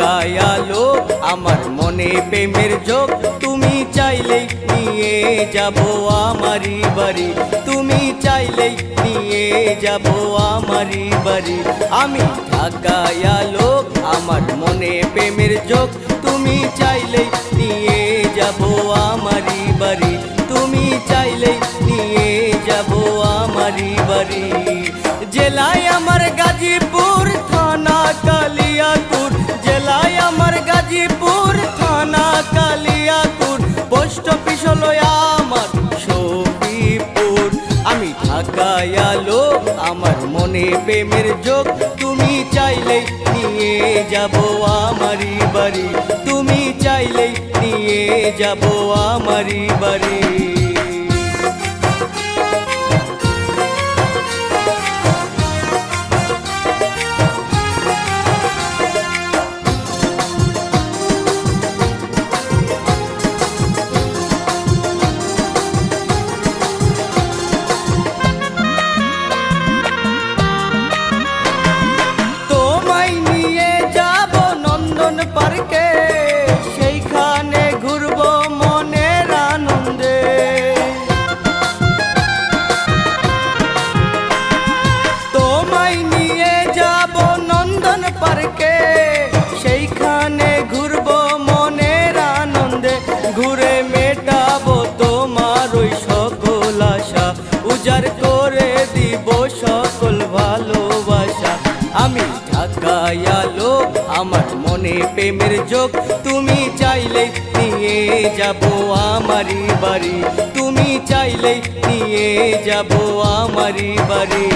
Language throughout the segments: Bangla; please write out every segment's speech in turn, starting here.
ঢাকায় লোক আমার মনে প্রেমের যোগ তুমি চাইলেই নিয়ে যাব আমারি বাড়ি তুমি চাইলেই নিয়ে যাব আমারি বাড়ি আমি ঢাকায় লোক আমার মনে প্রেমের যোগ তুমি চাইলেই নিয়ে যাব আমারি বাড়ি তুমি চাইলেই নিয়ে যাব আমারি বাড়ি জেলায় আমার গাজীপুর থানা কালিয়াকুর জেলায় আমার গাজীপুর থানা কালিয়াকুর পোস্ট অফিস হলো আমার শফিপুর আমি ঢাকায় লোক আমার মনে প্রেমের যোগ তুমি চাইলেই নিয়ে যাব আমারি বাড়ি তুমি চাইলেই নিয়ে যাব আমারি বাড়ি পার্কে সেইখানে ঘুরবো মনের আনন্দে তোমায় নিয়ে যাব নন্দন পার্কে সেইখানে ঘুরবো মনের আনন্দে ঘুরে মেটাবো তোমার ওই সকল আশা উজাড় করে দিব সকল ভালোবাসা আমি ঢাকায় লোক আমার মনে প্রেমের যোগ তুমি চাইলেই নিয়ে যাব আমারি বাড়ি তুমি চাইলেই নিয়ে যাব আমারি বাড়ি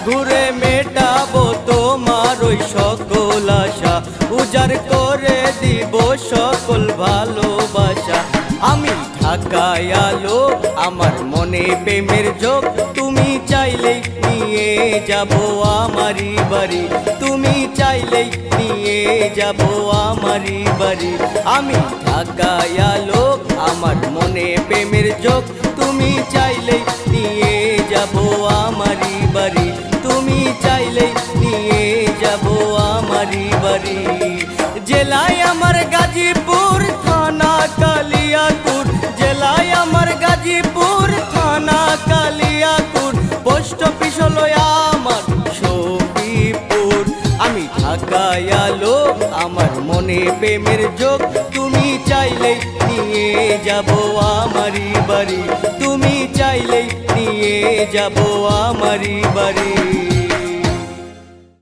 ঘুরে মেটাবো তোমার ওই সকল আশা উজাড় করে দিব সকল ভালোবাসা আমি ঢাকায় লোক আমার মনে প্রেমের যোগ তুমি চাইলেই নিয়ে যাব আমারি বাড়ি তুমি চাইলেই নিয়ে যাব আমারি বাড়ি আমি ঢাকায় লোক আমার মনে প্রেমের যোগ তুমি চাইলেই নিয়ে যাব আমারি বাড়ি তুমি চাইলেই নিয়ে যাব আমারি বাড়ি জেলায় আমার গাজীপুর থানা কালিয়াকুর জেলায় আমার গাজীপুর থানা কালিয়াকুর পোস্ট অফিস হলো আমার শফিপুর আমি ঢাকায় লোক আমার মনে প্রেমের যোগ তুমি চাইলেই নিয়ে যাব আমারি বাড়ি তুমি চাইলেই নিয়ে যাব আমারি বাড়ি।